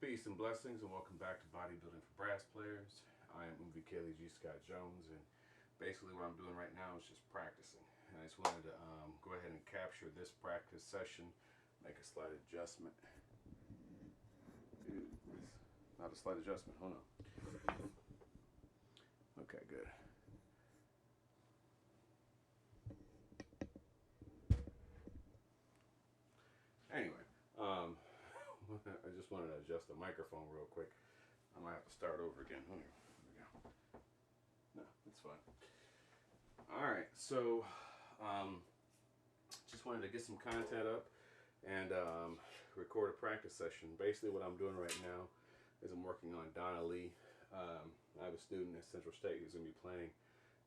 Peace and blessings, and welcome back to Bodybuilding for Brass Players. I am Movie Kaylee G. Scott Jones, and basically what I'm doing right now is just practicing. And I just wanted to go ahead and capture this practice session, make a slight adjustment. Not a slight adjustment, hold on. Okay, good. Anyway, I just wanted to adjust the microphone real quick. I might have to start over again. Here we go. No, it's fine. Alright, so just wanted to get some content up and record a practice session. Basically what I'm doing right now is I'm working on Donna Lee. I have a student at Central State who's going to be playing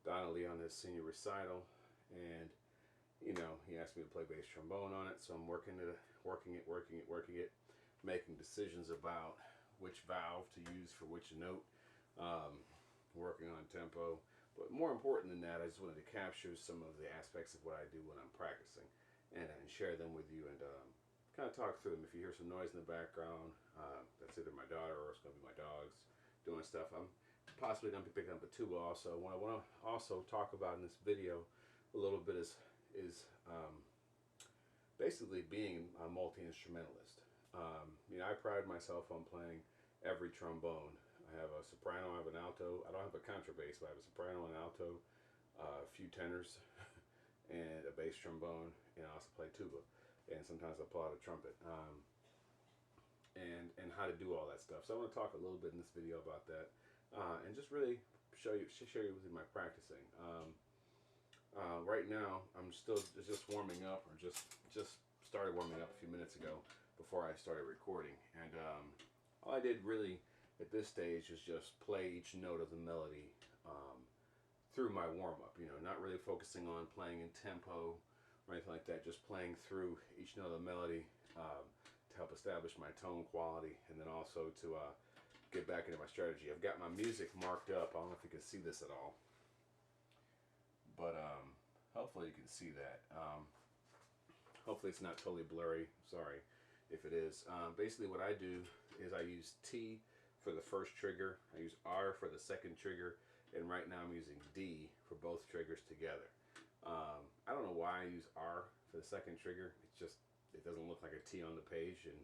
Donna Lee on his senior recital, and you know, he asked me to play bass trombone on it, so I'm working it, making decisions about which valve to use for which note, working on tempo. But more important than that, I just wanted to capture some of the aspects of what I do when I'm practicing and share them with you and kind of talk through them. If you hear some noise in the background, that's either my daughter or it's going to be my dogs doing stuff. I'm possibly going to be picking up a tuba also. What I want to also talk about in this video a little bit is basically being a multi-instrumentalist. You know, I pride myself on playing every trombone. I have a soprano, I have an alto. I don't have a contrabass, but I have a soprano and alto, a few tenors, and a bass trombone, and I also play tuba. And sometimes I pull out a trumpet. And how to do all that stuff. So I want to talk a little bit in this video about that, and just really share you with my practicing. Right now, I'm still just warming up, or just started warming up a few minutes ago before I started recording. And all I did really at this stage is just play each note of the melody through my warm-up. You know, not really focusing on playing in tempo or anything like that. Just playing through each note of the melody to help establish my tone quality, and then also to get back into my strategy. I've got my music marked up. I don't know if you can see this at all, but hopefully you can see that. Hopefully it's not totally blurry. Sorry if it is. Basically what I do is I use T for the first trigger, I use R for the second trigger, and right now I'm using D for both triggers together. I don't know why I use R for the second trigger. It's just, it doesn't look like a T on the page, and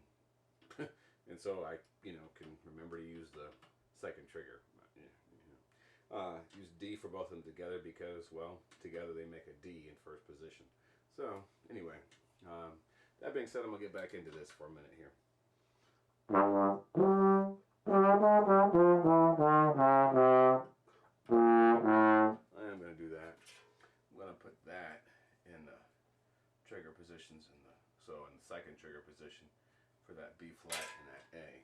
and so I, you know, can remember to use the second trigger. Use D for both of them together because, well, together they make a D in first position. So anyway, that being said, I'm gonna get back into this for a minute here. I am gonna do that. I'm gonna put that in the trigger positions in the the second trigger position for that B flat and that A.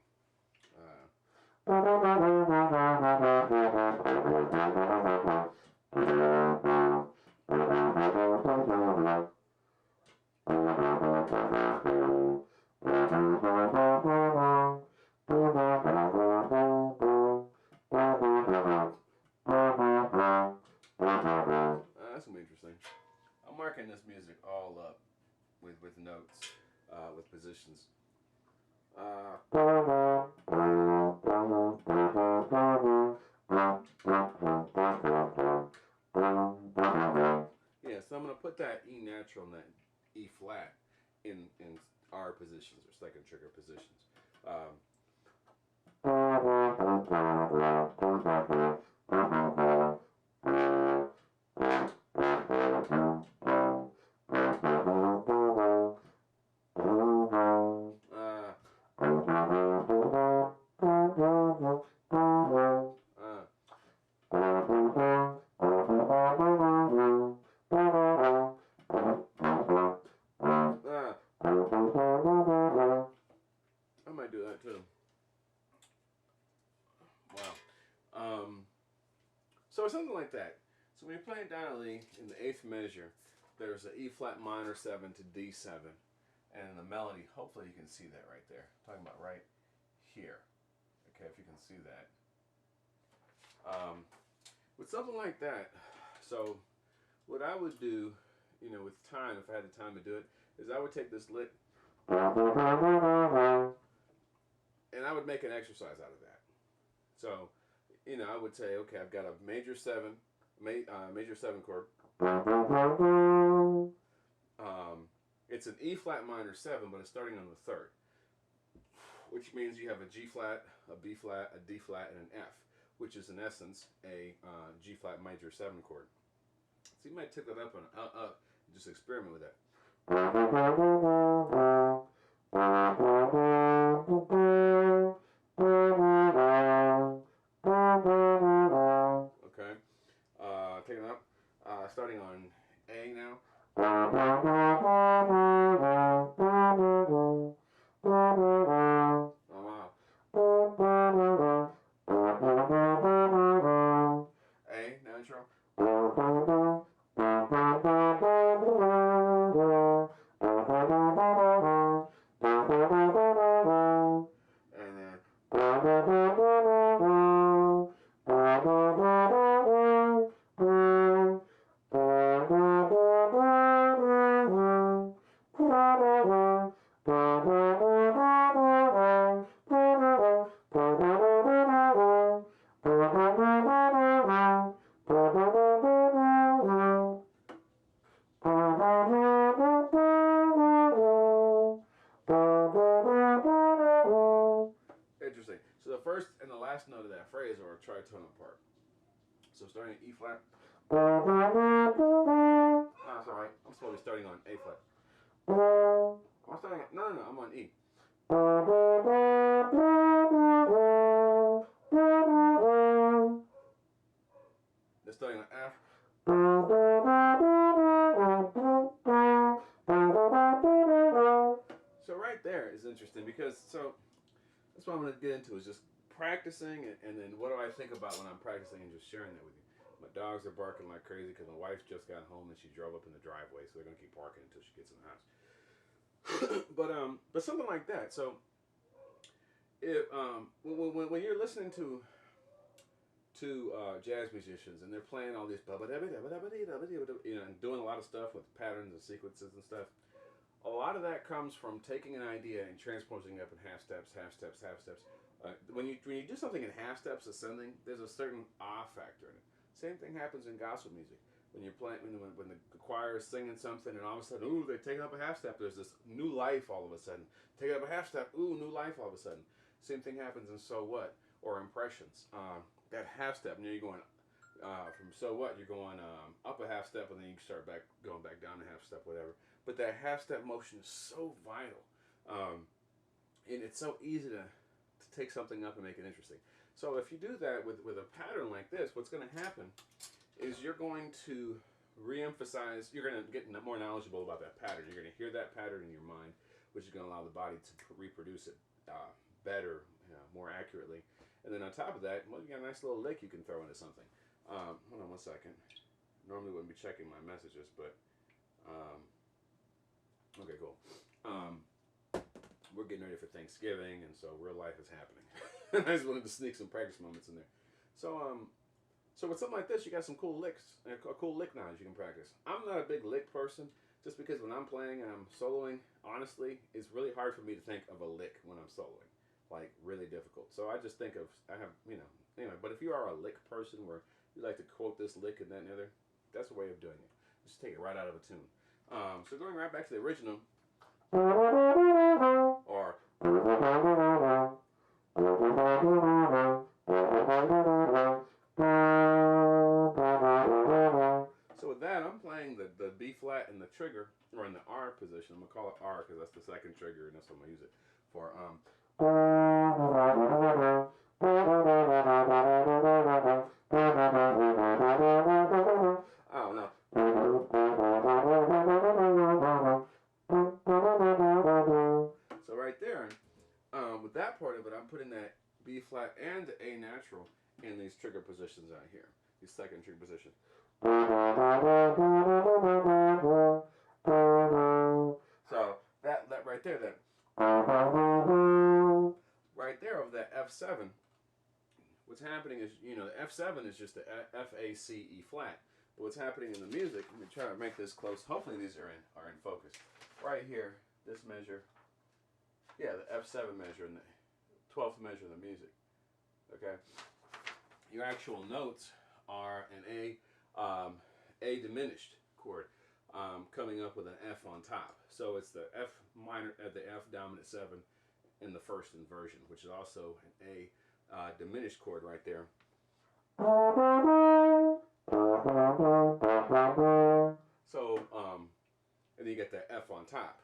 That's gonna be interesting. I'm marking this music all up with notes, with positions. Yeah, so I'm going to put that E natural and that E flat in R positions, or second trigger positions. I might do that too. Wow. So it's something like that. So when you're playing Donna Lee in the 8th measure, there's an E flat minor 7 to D7, and in the melody, hopefully you can see that right there. I'm talking about right here. Okay, if you can see that. With something like that, so what I would do, you know, with time, if I had the time to do it, is I would take this lick and I would make an exercise out of that. So, you know, I would say, okay, I've got a major 7 chord. It's an E flat minor 7, but it's starting on the 3rd, which means you have a G flat, a B flat, a D flat, and an F, which is in essence a G flat major 7 chord. So you might take that up and just experiment with that. Okay, taking it up, starting on A now. Oh wow. A, natural. And then interesting. So the first and the last note of that phrase are a tritonal part. So starting at E flat. Oh, that's alright. I'm supposed to be starting on A flat. I'm starting at, no, I'm on E. They're starting on F. So right there is interesting because, so that's what I'm going to get into is just practicing and then what do I think about when I'm practicing and just sharing that with you. My dogs are barking like crazy because my wife just got home and she drove up in the driveway, so they're going to keep barking until she gets in the house. But something like that. So if when you're listening to jazz musicians and they're playing all these and doing a lot of stuff with patterns and sequences and stuff, a lot of that comes from taking an idea and transposing it up in half steps. When you do something in half steps ascending, there's a certain factor in it. Same thing happens in gospel music. When you're playing, when the choir is singing something, and all of a sudden, ooh, they take it up a half step. There's this new life all of a sudden. Take it up a half step, ooh, new life all of a sudden. Same thing happens in So What or Impressions. That half step, and you're going from So What, you're going up a half step, and then you start going back down a half step, whatever. But that half step motion is so vital, and it's so easy to take something up and make it interesting. So if you do that with a pattern like this, what's going to happen is you're going to re-emphasize, you're going to get more knowledgeable about that pattern. You're going to hear that pattern in your mind, which is going to allow the body to reproduce it better, more accurately. And then on top of that, well, you got a nice little lick you can throw into something. Hold on one second. Normally wouldn't be checking my messages, but okay, cool. We're getting ready for Thanksgiving, and so real life is happening. I just wanted to sneak some practice moments in there. So with something like this, you got some cool licks, a cool lick knowledge you can practice. I'm not a big lick person, just because when I'm playing and I'm soloing, honestly, it's really hard for me to think of a lick when I'm soloing. Like, really difficult. So I just think of, anyway, but if you are a lick person where you like to quote this lick and that and the other, that's a way of doing it. Just take it right out of a tune. So going right back to the original, or so with that, I'm playing the B flat and the trigger, or in the R position. I'm gonna call it R because that's the second trigger, and that's what I'm gonna use it for. Oh no. So right there, with that part of it, I'm putting that B flat and A natural in these trigger positions out here, these second trigger positions. So that right there, right there of that F7, what's happening is, the F7 is just the F, A, C, E flat. But what's happening in the music, let me try to make this close. Hopefully these are in focus. Right here, this measure, yeah, the F7 measure in the 12th measure of the music. Okay, your actual notes are an A diminished chord, coming up with an F on top. So it's the F minor at the F dominant 7 in the first inversion, which is also an A diminished chord right there. So, and then you get the F on top.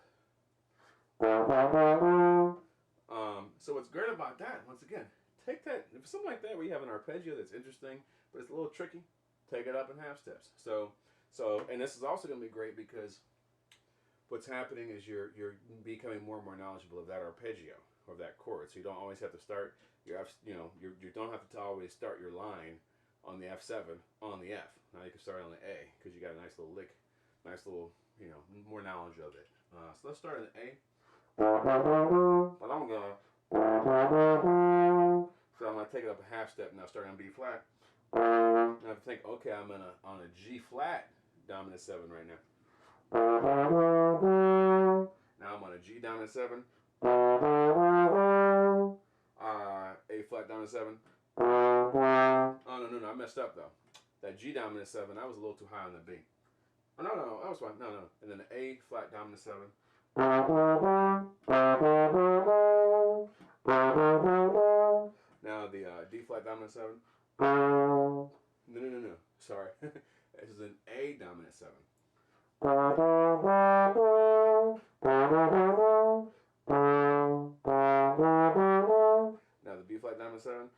So what's great about that, once again, take that, if something like that where you have an arpeggio that's interesting, but it's a little tricky, take it up in half steps. So, and this is also going to be great because what's happening is you're becoming more and more knowledgeable of that arpeggio, of that chord. So you don't always have to start your F, you don't have to always start your line on the F7 on the F. Now you can start on the A because you got a nice little lick, nice little, more knowledge of it. So let's start on the A. But I'm gonna, so I'm gonna take it up a half step now, starting on B flat. And I have to think, okay, I'm on a G flat dominant 7 right now. Now I'm on a G dominant 7. A flat dominant 7. Oh no, I messed up though. That G dominant 7, that was a little too high on the B. Oh no, that was fine. No. And then the A flat dominant 7. Now the D flat dominant 7. No. Sorry. This is an A dominant 7. Now the B flat dominant 7.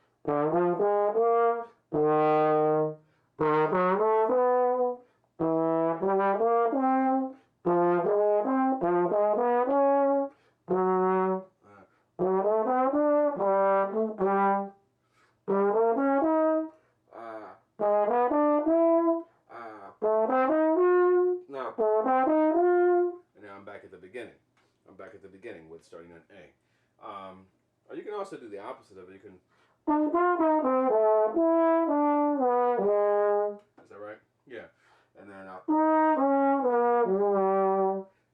With starting on A. Or you can also do the opposite of it. You can. Is that right? Yeah. And then I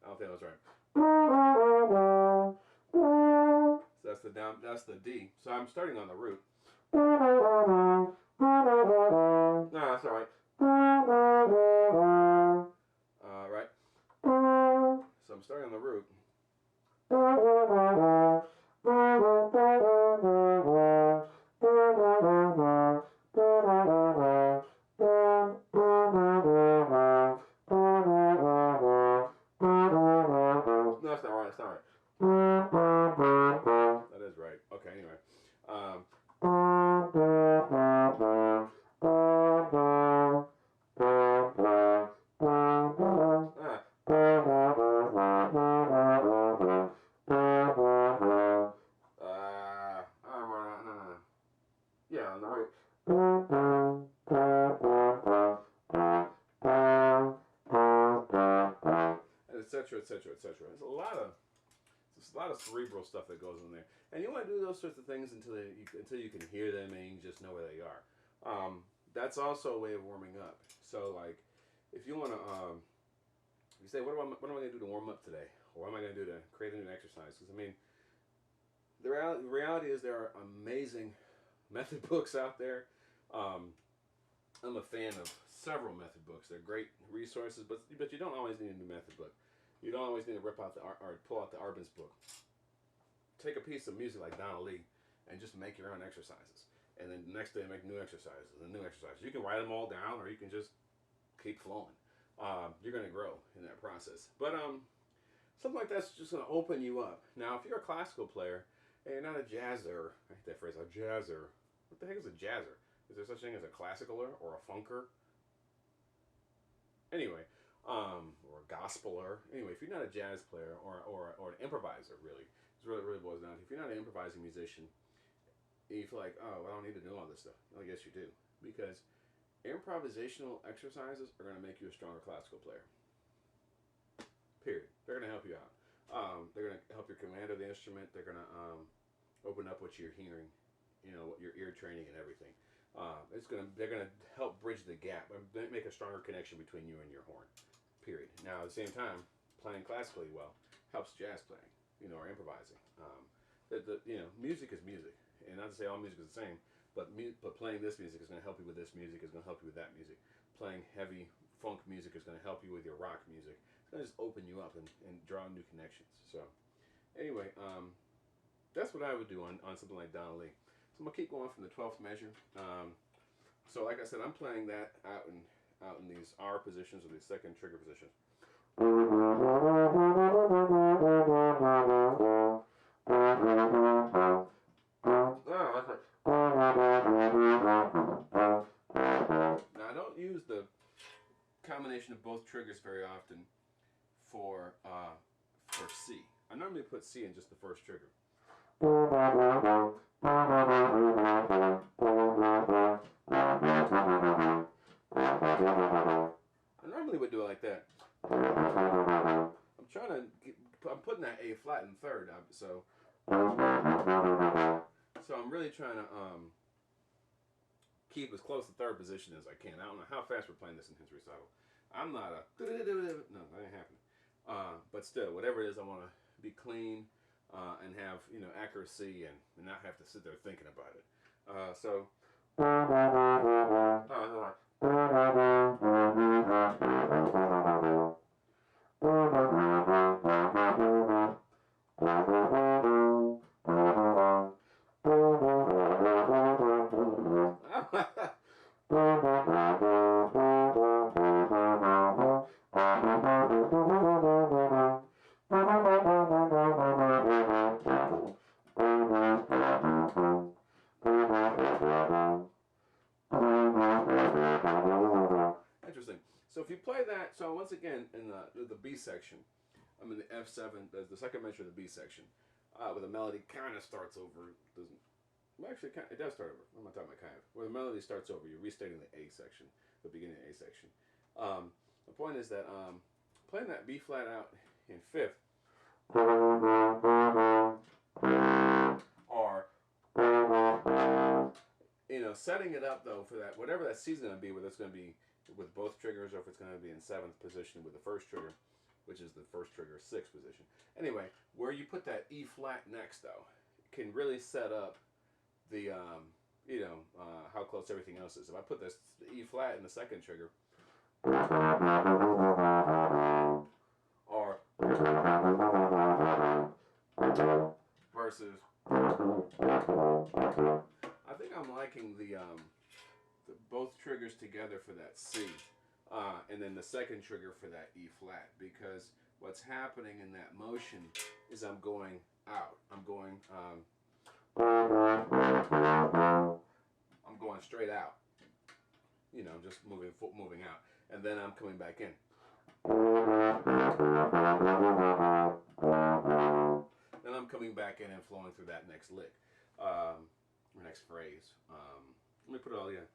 don't think that was right. So that's the down. That's the D. So I'm starting on the root. No, that's all right. Right. So I'm starting on the root. No, that's not right. It's not right. That is right. Okay, anyway. Yeah, on the right. Etc. There's a lot of cerebral stuff that goes in there, and you want to do those sorts of things until you can hear them and you just know where they are. That's also a way of warming up. So, like, if you want to, you say, what am I going to do to warm up today, or what am I going to do to create a new exercise? Because I mean, the reality is there are amazing method books out there. I'm a fan of several method books. They're great resources, but you don't always need a new method book. You don't always need to rip out or pull out the Arbenz book. Take a piece of music like Donna and just make your own exercises. And then the next day make new exercises and new exercises. You can write them all down, or you can just keep flowing. You're going to grow in that process. But something like that's just going to open you up. Now, if you're a classical player and you're not a jazzer, I hate that phrase, a jazzer. What the heck is a jazzer? Is there such thing as a classicaler or a funker? Anyway, or a gospeler. Anyway, if you're not a jazz player or an improviser, really, it's really boils down to, if you're not an improvising musician, and you feel like, oh, I don't need to know all this stuff. Well, yes, you do. Because improvisational exercises are going to make you a stronger classical player. Period. They're going to help you out. They're going to help your command of the instrument. They're going to open up what you're hearing, your ear training and everything. They're gonna help bridge the gap and make a stronger connection between you and your horn. Period. Now, at the same time, playing classically well helps jazz playing, or improvising. you know, music is music, and not to say all music is the same, but playing this music is going to help you with this music, is going to help you with that music. Playing heavy funk music is going to help you with your rock music. It's going to just open you up and draw new connections. So anyway, that's what I would do on something like Donna Lee. So I'm going to keep going from the 12th measure. So like I said, I'm playing that out in these R positions, or these second trigger positions. Now I don't use the combination of both triggers very often for C. I normally put C in just the first trigger. I normally would do it like that. I'm putting that A flat in third, so I'm really trying to keep as close to third position as I can. I don't know how fast we're playing this in his recital. I'm not a no, that ain't happening. But still, whatever it is, I want to be clean and have, you know, accuracy and not have to sit there thinking about it. So. Interesting. So if you play that, so once again in the B section, I'm in the F7, the second measure of the B section, where the melody kind of starts over. Well, actually, it does start over. I'm not talking about kind of. Where the melody starts over, you're restating the A section, the beginning of A section. The point is that playing that B flat out in fifth, or you know, setting it up though for that whatever that C is going to be, whether it's going to be with both triggers or if it's going to be in 7th position with the first trigger, which is the first trigger 6th position. Anyway, where you put that E flat next though can really set up the you know, how close everything else is. If I put this E flat in the second trigger, or versus, I think I'm liking the both triggers together for that C, and then the second trigger for that E flat, because what's happening in that motion is I'm going out. I'm going straight out. You know, just moving out, and then I'm coming back in. Then I'm coming back in and flowing through that next lick, or next phrase. Let me put it all together.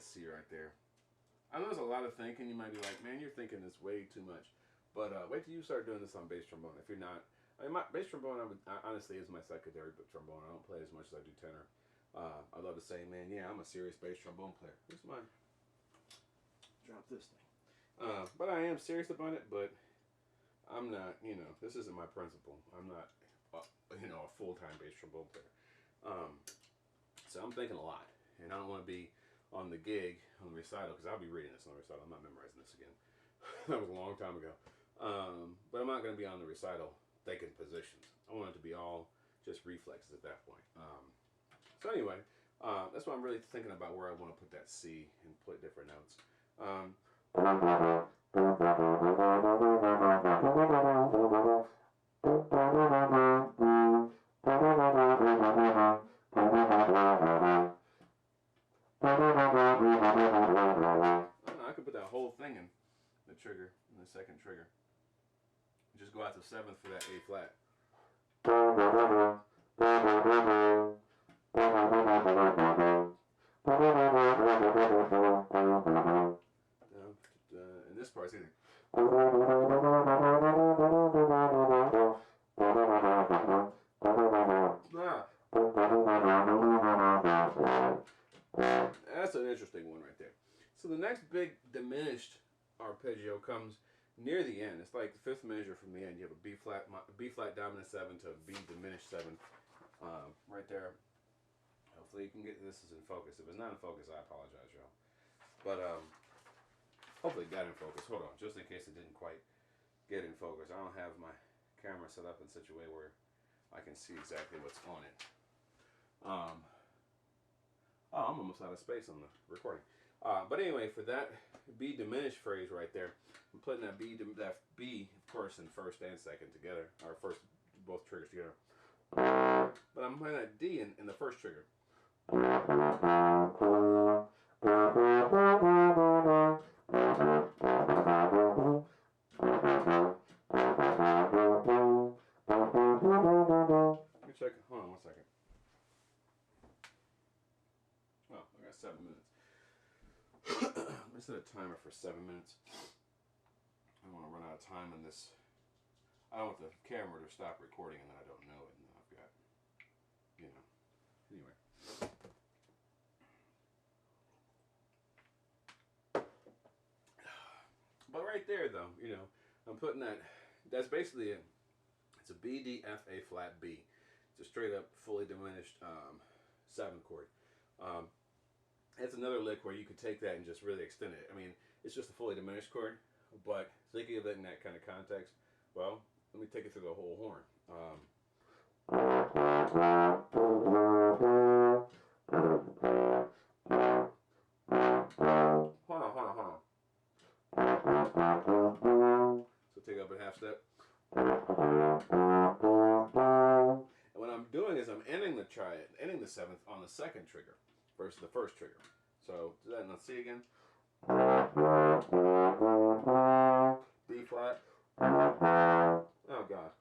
C right there. I know there's a lot of thinking. You might be like, man, you're thinking this way too much. But wait till you start doing this on bass trombone. If you're not, I mean, my bass trombone honestly is my secondary trombone. I don't play as much as I do tenor. I'd love to say, man, yeah, I'm a serious bass trombone player. Here's mine. Drop this thing. But I am serious about it. But I'm not. You know, this isn't my principle. I'm not, you know, a full-time bass trombone player. So I'm thinking a lot, and I don't want to be on the gig, on the recital, because I'll be reading this on the recital. I'm not memorizing this again. That was a long time ago. But I'm not going to be on the recital thinking positions. I want it to be all just reflexes at that point. So anyway, that's why I'm really thinking about where I want to put that C and put different notes. I could put that whole thing in the trigger, in the second trigger. Just go out to 7th for that A flat. I And this part's either. That's an interesting one right there. So the next big diminished arpeggio comes near the end. It's like the fifth measure from the end. You have a B flat dominant 7 to a B diminished 7 right there. Hopefully you can get this is in focus. If it's not in focus, I apologize, y'all. But hopefully it got in focus. Hold on, just in case it didn't quite get in focus. I don't have my camera set up in such a way where I can see exactly what's on it. I'm almost out of space on the recording. But anyway, for that B diminished phrase right there, I'm putting that B, of course, in first and second together, or first, both triggers together. But I'm playing that D in the first trigger. Let me check. Hold on 1 second. Oh, I got 7 minutes. Let me set a timer for 7 minutes. I don't want to run out of time on this. I don't want the camera to stop recording and then I don't know it, and then I've got, you know. Anyway. But right there, though, you know, I'm putting that. That's basically it. It's a B, D, F, A flat, B. It's a straight up, fully diminished 7 chord. It's another lick where you could take that and just really extend it. I mean, it's just a fully diminished chord, but thinking of it in that kind of context, well, let me take it through the whole horn. Hold on. So take up a half step. And what I'm doing is I'm ending the 7th on the second trigger versus the first trigger. So do that and let's see again. B flat. Oh God.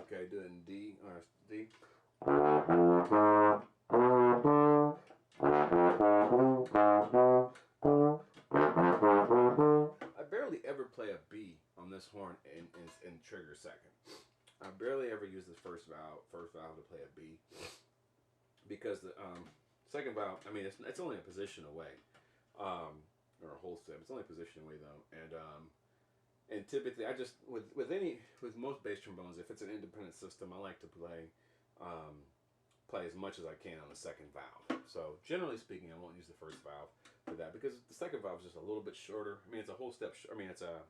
Okay, do it in D or D. I barely ever play a B on this horn in trigger second. I barely ever use the first valve to play a B because the second valve, I mean, it's only a position away, or a whole step. It's only a position away though, and typically I just with most bass trombones, if it's an independent system, I like to play as much as I can on the second valve. So generally speaking, I won't use the first valve for that because the second valve is just a little bit shorter. I mean, it's a whole step. I mean, it's a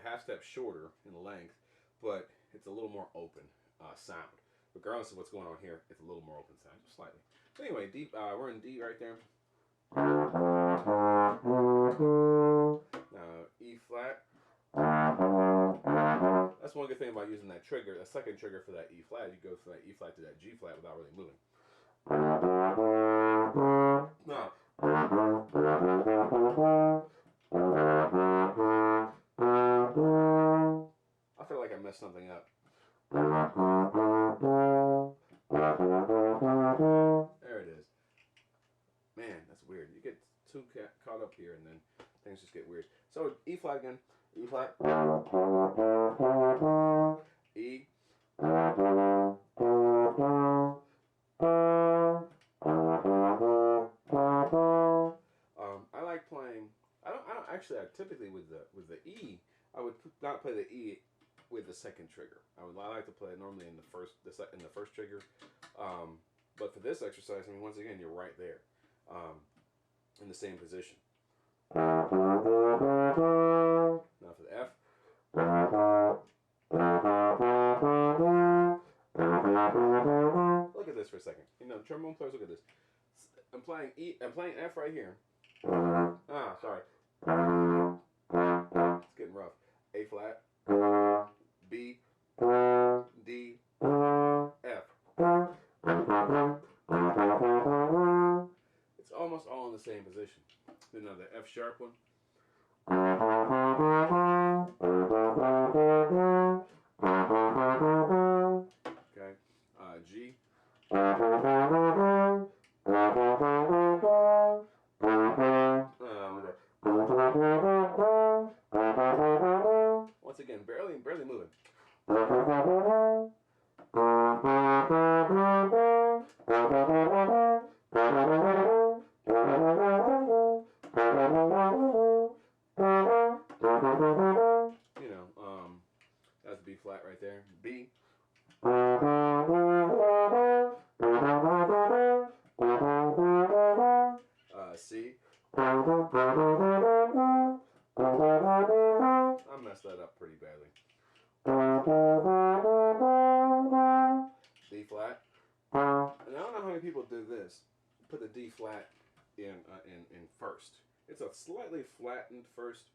half step shorter in length, but it's a little more open sound. Regardless of what's going on here, it's a little more open sound, just slightly. So anyway, D, we're in D right there. Now E flat. That's one good thing about using that trigger, a second trigger for that E flat. You go from that E flat to that G flat without really moving. Now, I feel like I messed something up. There it is. Man, that's weird. You get too caught up here and then things just get weird. So E flat again. E flat. E. I like playing. I don't actually. I typically with the E, I would not play the E with the second trigger. I like to play it normally in the first trigger. But for this exercise, I mean, once again, you're right there, in the same position. Now for the F. Look at this for a second. You know, trombone players, look at this. I'm playing E. I'm playing F right here. Sorry. It's getting rough. A flat. B. D. F. It's almost all in the same position. Then now the F sharp one. That's B flat right there. B. C. I messed that up pretty badly. D flat. And I don't know how many people do this. Put the D flat in first. It's a slightly flattened first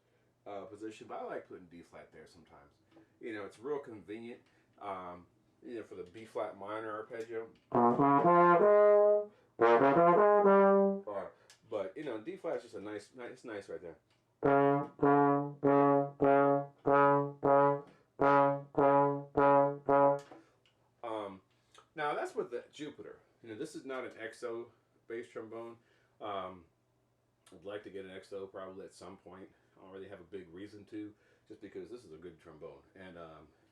position, but I like putting D flat there sometimes. It's real convenient. For the B flat minor arpeggio. But D flat is just it's nice right there. Now that's with the Jupiter. This is not an XO bass trombone. I'd like to get an XO probably at some point. I don't really have a big reason to, just because this is a good trombone. And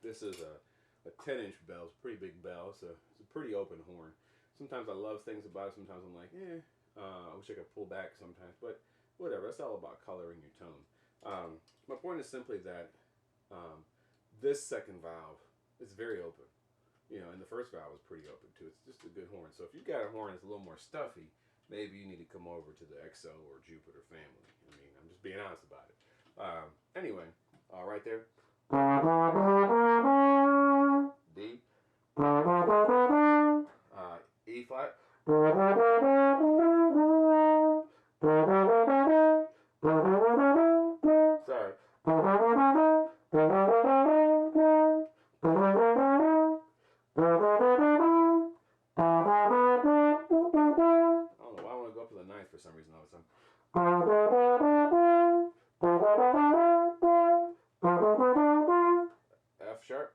this is a 10-inch bell. It's a pretty big bell. It's a pretty open horn. Sometimes I love things about it. Sometimes I'm like, I wish I could pull back sometimes. But whatever. It's all about coloring your tone. My point is simply that this second valve is very open. And the first valve is pretty open too. It's just a good horn. So if you've got a horn that's a little more stuffy, maybe you need to come over to the XO or Jupiter family. I'm just being honest about it. Anyway, right there. D. E flat. Sorry. For some reason all of a sudden. F sharp.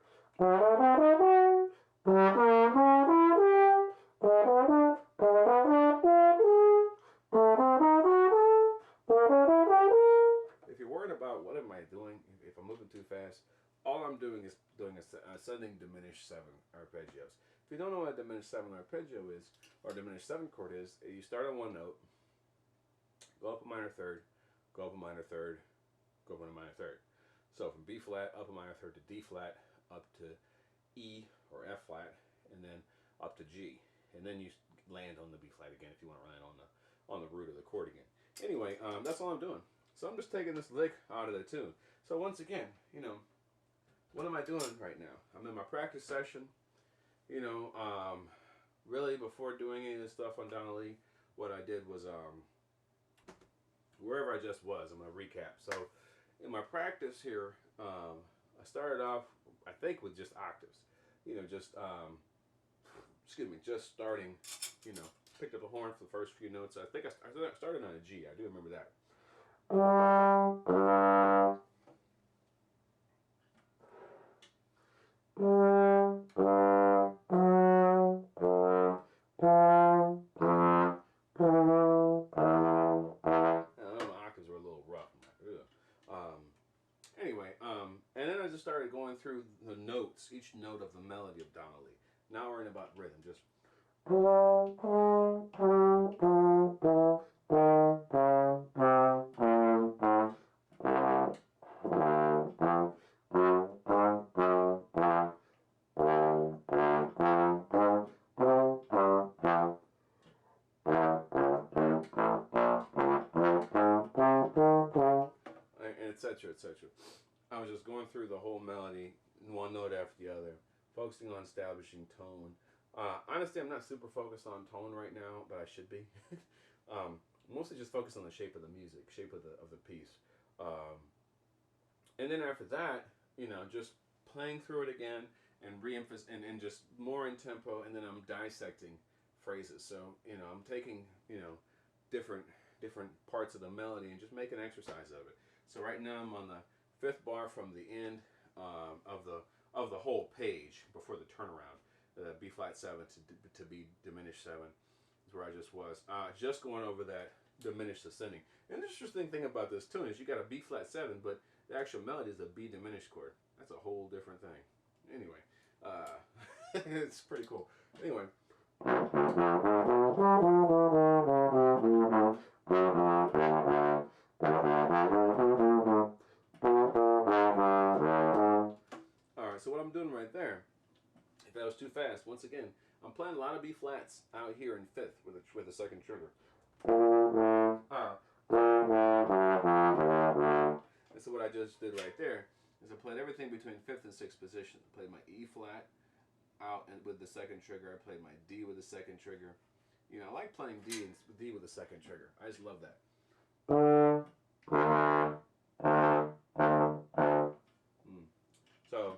If you're worried about what am I doing, if I'm moving too fast, all I'm doing is doing ascending diminished 7 arpeggios. If you don't know what a diminished 7 arpeggio is, or diminished 7 chord is, you start on one note, go up a minor third, go up a minor third, go up a minor third. So from B flat, up a minor third to D flat, up to E or F flat, and then up to G. And then you land on the B flat again if you want to land on the root of the chord again. Anyway, that's all I'm doing. So I'm just taking this lick out of the tune. So once again, what am I doing right now? I'm in my practice session. Really before doing any of this stuff on Donna Lee, what I did was wherever I just was, I'm going to recap. So in my practice here, I started off, I think, with just octaves. Just starting, picked up a horn for the first few notes. I think I started on a G. I do remember that. And then I just started going through the notes, each note of the melody of Donna Lee. Now we're in about rhythm, just. Etc., etc. I was just going through the whole melody, one note after the other, focusing on establishing tone. Honestly, I'm not super focused on tone right now, but I should be. Mostly just focused on the shape of the music, shape of the piece. And then after that, just playing through it again and re-emphasizing and just more in tempo, and then I'm dissecting phrases. So, I'm taking, different parts of the melody and just making an exercise of it. So right now I'm on the 5th bar from the end of the whole page before the turnaround. The B flat 7 to B diminished 7 is where I just was. Just going over that diminished ascending. And the interesting thing about this tune is you got a B flat 7, but the actual melody is a B diminished chord. That's a whole different thing. Anyway, It's pretty cool. Anyway. Alright, so what I'm doing right there, if that was too fast, once again, I'm playing a lot of B flats out here in fifth with a second trigger. And so what I just did right there is I played everything between fifth and sixth position. I played my E flat out and with the second trigger. I played my D with the second trigger. You know, I like playing D with the second trigger. I just love that. So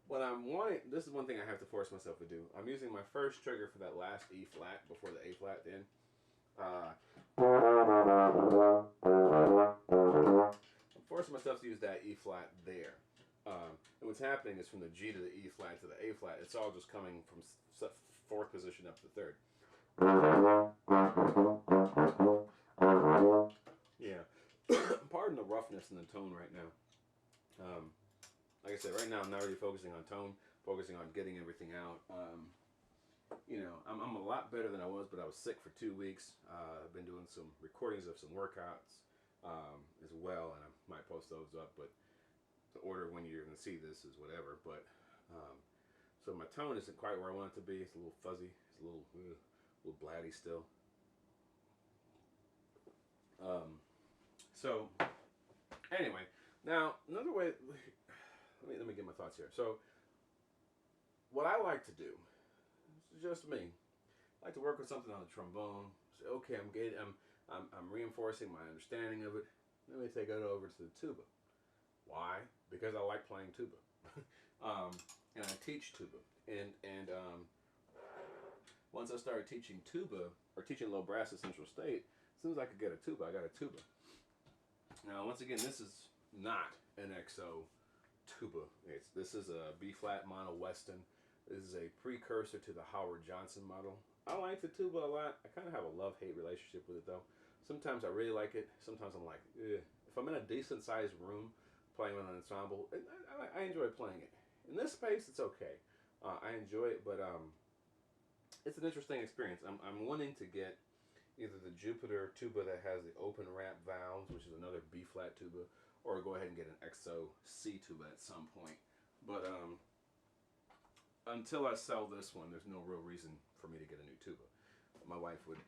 what I'm wanting, this is one thing I have to force myself to do. I'm using my first trigger for that last E flat before the A flat then. I'm forcing myself to use that E flat there. And what's happening is from the G to the E flat to the A flat, it's all just coming from fourth position up to third. Yeah. Pardon the roughness in the tone right now. Like I said, right now I'm not really focusing on tone, focusing on getting everything out. You know, I'm a lot better than I was, but I was sick for 2 weeks. I've been doing some recordings of some workouts as well, and I might post those up, but the order when you're going to see this is whatever. But so my tone isn't quite where I want it to be. It's a little fuzzy. It's a little blatty still. So anyway, now another way. Let me get my thoughts here. So what I like to do, it's just me. I like to work with something on the trombone. Say, okay, I'm reinforcing my understanding of it. Let me take it over to the tuba. Why? Because I like playing tuba, and I teach tuba. And once I started teaching tuba or teaching low brass at Central State, as soon as I could get a tuba, I got a tuba. Now, once again, this is not an XO tuba. This is a B flat mono Weston. This is a precursor to the Howard Johnson model. I like the tuba a lot. I kind of have a love-hate relationship with it though. Sometimes I really like it. Sometimes I'm like, ugh. If I'm in a decent sized room playing with an ensemble, I enjoy playing it. In this space, it's okay. I enjoy it, but it's an interesting experience. I'm wanting to get either the Jupiter tuba that has the open wrap valves, which is another B flat tuba, or go ahead and get an XO C tuba at some point. But until I sell this one, there's no real reason for me to get a new tuba. My wife would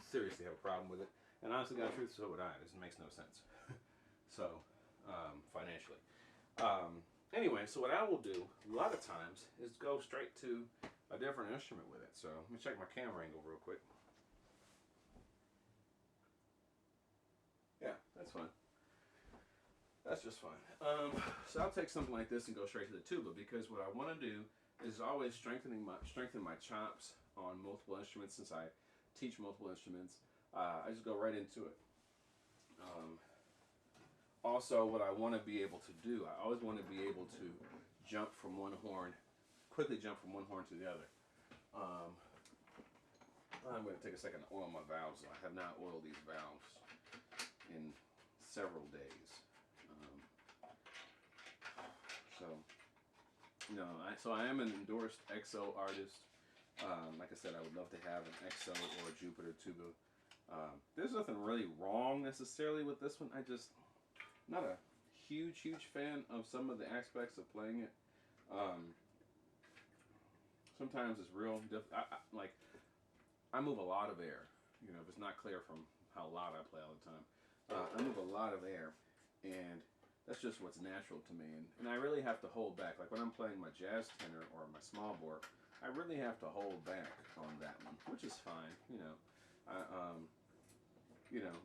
seriously have a problem with it, and honestly, God, truth, so would I. This makes no sense. So financially. Anyway, so what I will do a lot of times is go straight to a different instrument with it. So let me check my camera angle real quick. Yeah, that's fine. That's just fine. So I'll take something like this and go straight to the tuba, because what I want to do is always strengthen my chops on multiple instruments. Since I teach multiple instruments, I just go right into it. Also, what I want to be able to do, I always want to be able to jump from one horn, quickly jump from one horn to the other. I'm going to take a second to oil my valves. I have not oiled these valves in several days. So I am an endorsed XO artist. Like I said, I would love to have an XO or a Jupiter tuba. There's nothing really wrong necessarily with this one. Not a huge fan of some of the aspects of playing it. Sometimes it's real like I move a lot of air. You know, if it's not clear from how loud I play all the time, I move a lot of air, and that's just what's natural to me. And I really have to hold back. Like when I'm playing my jazz tenor or my small bore, I really have to hold back on that one, which is fine.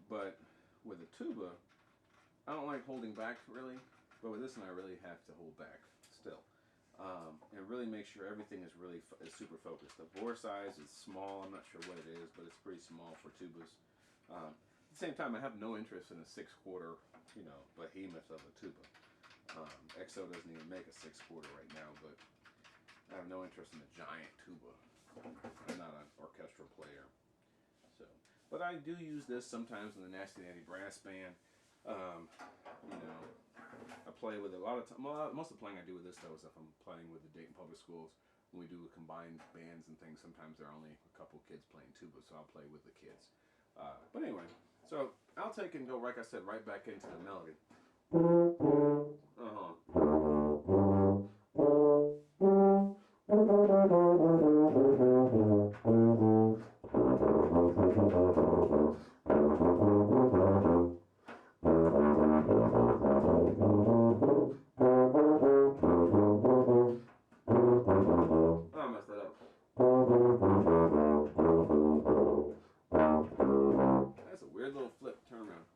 But with a tuba, I don't like holding back really, but with this one I really have to hold back still, and really make sure everything is really super focused. The bore size is small. I'm not sure what it is, but it's pretty small for tubas. At the same time, I have no interest in a 6/4, behemoth of a tuba. XO doesn't even make a 6/4 right now, but I have no interest in a giant tuba. I'm not an orchestral player. So, But I do use this sometimes in the Nasty Natty brass band. You know, I play with it a lot of time. Most of the playing I do with this though is if I'm playing with the Dayton Public Schools. When we do combined bands and things, sometimes there are only a couple kids playing tuba, so I'll play with the kids. But anyway, so I'll take and go, like I said, right back into the melody. I messed that up. That's a weird little flip turnaround.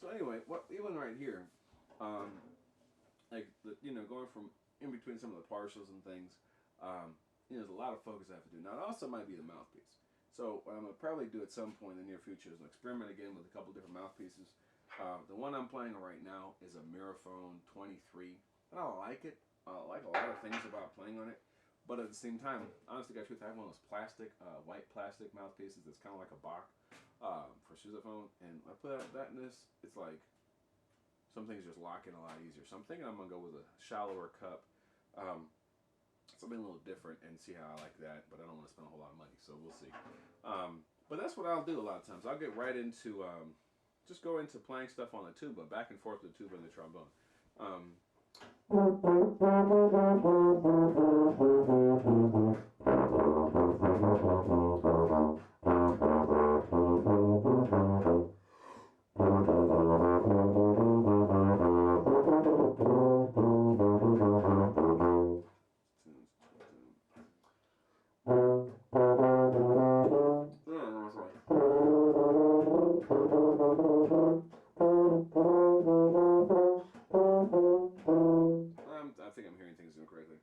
So anyway, even right here, like going from in between some of the partials and things, there's a lot of focus I have to do. Now it also might be the mouthpiece. So what I'm gonna probably do at some point in the near future is an experiment again with a couple different mouthpieces. The one I'm playing right now is a Miraphone 23, and I like it. I like a lot of things about playing on it, but at the same time, honestly, guys, I have one of those plastic, white plastic mouthpieces that's kind of like a Bach for sousaphone, and I put that in this. It's like some things just lock in a lot easier. So I'm thinking I'm gonna go with a shallower cup, something a little different, and see how I like that. But I don't want to spend a whole lot of money, so we'll see. But that's what I'll do a lot of times. I'll get right into just go into playing stuff on the tuba, back and forth with the tuba and the trombone. I think I'm hearing things incorrectly.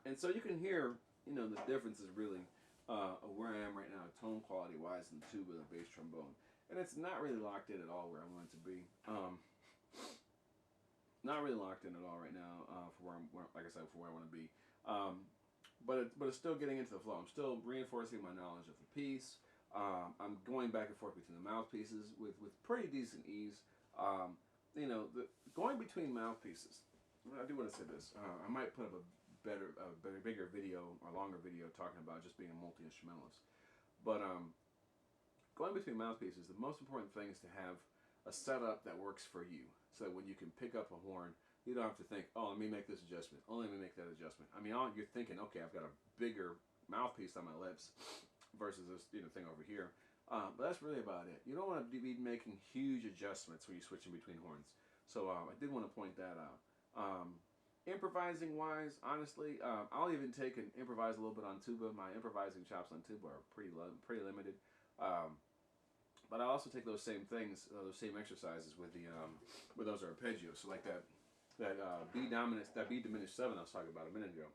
And so you can hear, the difference is really where I am right now, tone quality wise, in the tuba and the bass trombone. And it's not really locked in at all where I want it to be. Not really locked in at all right now for like I said, for where I want to be. But it's still getting into the flow. I'm still reinforcing my knowledge of the piece. I'm going back and forth between the mouthpieces with pretty decent ease. Going between mouthpieces. I do want to say this. I might put up a bigger video or longer video talking about just being a multi-instrumentalist. But going between mouthpieces, the most important thing is to have a setup that works for you. So that when you can pick up a horn, you don't have to think, oh, let me make this adjustment. Oh, let me make that adjustment. I mean, you're thinking, okay, I've got a bigger mouthpiece on my lips versus this thing over here. But that's really about it. You don't want to be making huge adjustments when you're switching between horns. So I did want to point that out. Improvising wise, honestly, I'll even take and improvise a little bit on tuba. My improvising chops on tuba are pretty limited. But I also take those same things, those same exercises with those arpeggios. So like that B diminished 7 I was talking about a minute ago.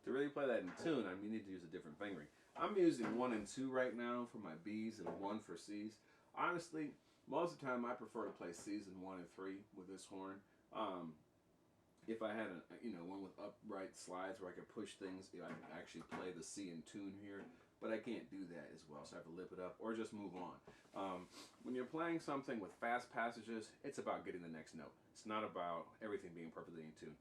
To really play that in tune, you need to use a different fingering. I'm using 1 and 2 right now for my B's and 1 for C's. Honestly, most of the time I prefer to play C's and 1 and 3 with this horn. If I had one with upright slides where I could push things, I could actually play the C in tune here. but I can't do that as well, so I have to lip it up or just move on. When you're playing something with fast passages, it's about getting the next note. It's not about everything being perfectly in tune.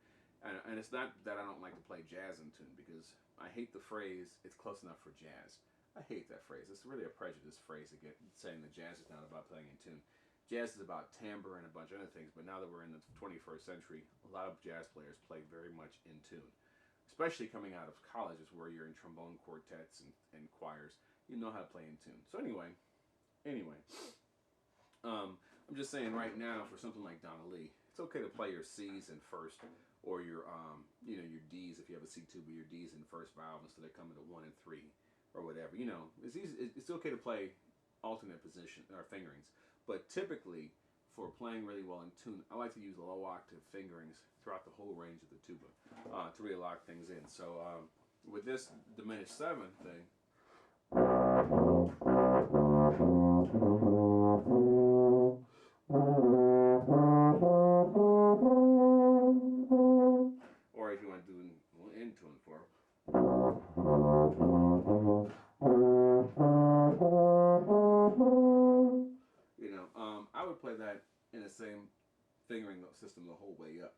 And it's not that I don't like to play jazz in tune, because I hate the phrase, it's close enough for jazz. I hate that phrase. It's really a prejudiced phrase to get saying that jazz is not about playing in tune. Jazz is about timbre and a bunch of other things, but now that we're in the 21st century, a lot of jazz players play very much in tune. Especially coming out of colleges where you're in trombone quartets and choirs, you know how to play in tune. So anyway, I'm just saying right now for something like Donna Lee, it's okay to play your C's in first, or your your D's if you have a C tuba, your D's in first valve instead of coming to 1 and 3 or whatever. You know, it's easy, it's okay to play alternate position or fingerings, but typically for playing really well in tune, I like to use low octave fingerings throughout the whole range of the tuba to really lock things in. So with this diminished 7 thing, or if you want to do an in tune for, I would play that in the same fingering system the whole way up.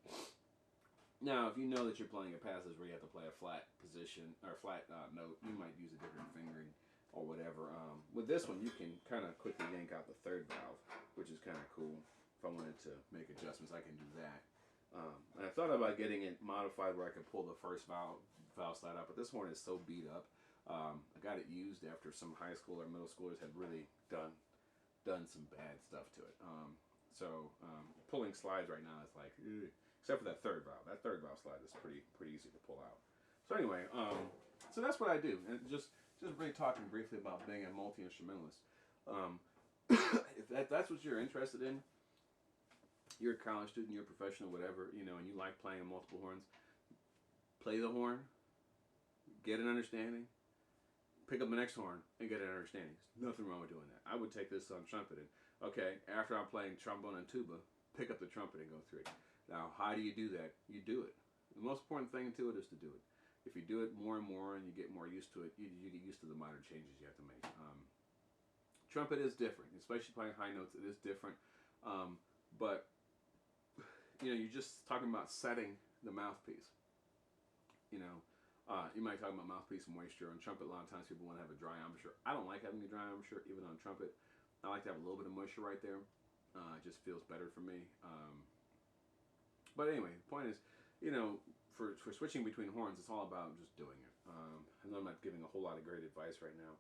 Now, if you know that you're playing a passage where you have to play a flat position or flat note, you might use a different fingering or whatever. With this one, you can kind of quickly yank out the 3rd valve, which is kind of cool. If I wanted to make adjustments, I can do that. And I thought about getting it modified where I could pull the 1st valve slide out, but this horn is so beat up. I got it used after some high school or middle schoolers had really done some bad stuff to it. So pulling slides right now is like, ugh. Except for that 3rd valve. That 3rd valve slide is pretty easy to pull out. So anyway, so that's what I do. And just really talking briefly about being a multi-instrumentalist. If that's what you're interested in, you're a college student, you're a professional, whatever, and you like playing multiple horns, play the horn, get an understanding, pick up the next horn, and get an understanding. There's nothing wrong with doing that. I would take this on trumpet and, okay, after I'm playing trombone and tuba, pick up the trumpet and go through it. Now, how do you do that? You do it. The most important thing to it is to do it. If you do it more and more and you get more used to it, you get used to the minor changes you have to make. Trumpet is different, especially playing high notes. It is different, but you're just talking about setting the mouthpiece. You might talk about mouthpiece moisture. On trumpet, a lot of times people want to have a dry embouchure. I don't like having a dry embouchure, even on trumpet. I like to have a little bit of moisture right there. It just feels better for me. But anyway, the point is, for switching between horns, it's all about just doing it. I know I'm not giving a whole lot of great advice right now,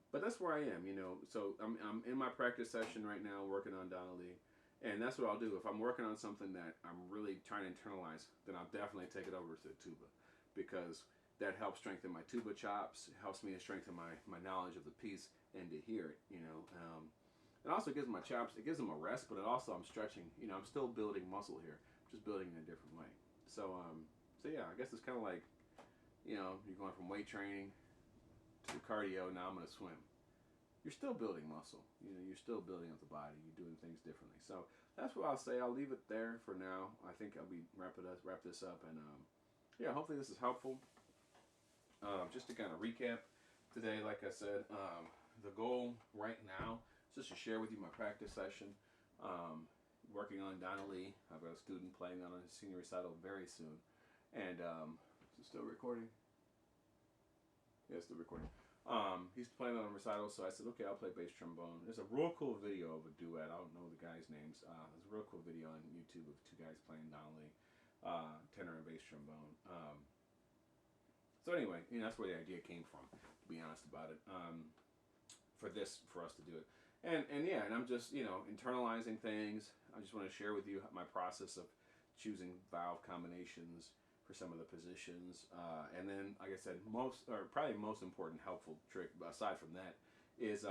but that's where I am. So I'm in my practice session right now, working on Donna Lee, and that's what I'll do. If I'm working on something that I'm really trying to internalize, then I'll definitely take it over to the tuba, because that helps strengthen my tuba chops. It helps me to strengthen my knowledge of the piece and to hear it. It also gives my chops, it gives them a rest, but it also, I'm stretching, I'm still building muscle here, just building in a different way. So yeah, I guess it's kind of like, you're going from weight training to cardio, now I'm going to swim. You're still building muscle, you're still building up the body, you're doing things differently. So that's what I'll say. I'll leave it there for now. I think I'll be wrap this up, and yeah, hopefully this is helpful. Just to kind of recap today, like I said, the goal right now, just to share with you my practice session, working on Donna Lee. I've got a student playing on a senior recital very soon, and is it still recording? Yeah, it's still recording. He's playing on a recital, so I said, okay, I'll play bass trombone. There's a real cool video of a duet. I don't know the guys' names. There's a real cool video on YouTube of 2 guys playing Donna Lee, tenor and bass trombone. So anyway, that's where the idea came from, to be honest about it. For us to do it. And yeah, and I'm just, internalizing things. I just want to share with you my process of choosing valve combinations for some of the positions. And then, like I said, probably most important helpful trick, aside from that, is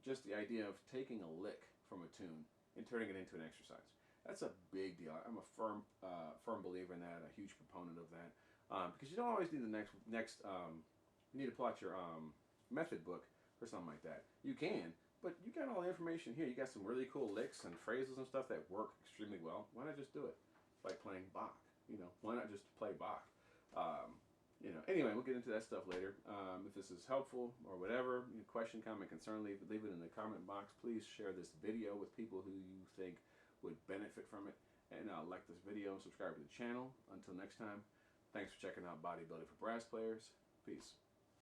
just the idea of taking a lick from a tune and turning it into an exercise. That's a big deal. I'm a firm believer in that, a huge proponent of that. Because you don't always need the next you need to pull out your method book or something like that. You can, but you got all the information here. You got some really cool licks and phrases and stuff that work extremely well. Why not just do it? It's like playing Bach. Why not just play Bach? You know, anyway, we'll get into that stuff later. If this is helpful or whatever, question, comment, concern, leave it in the comment box. Please share this video with people who you think would benefit from it. And like this video and subscribe to the channel. Until next time, thanks for checking out Bodybuilding for Brass Players. Peace.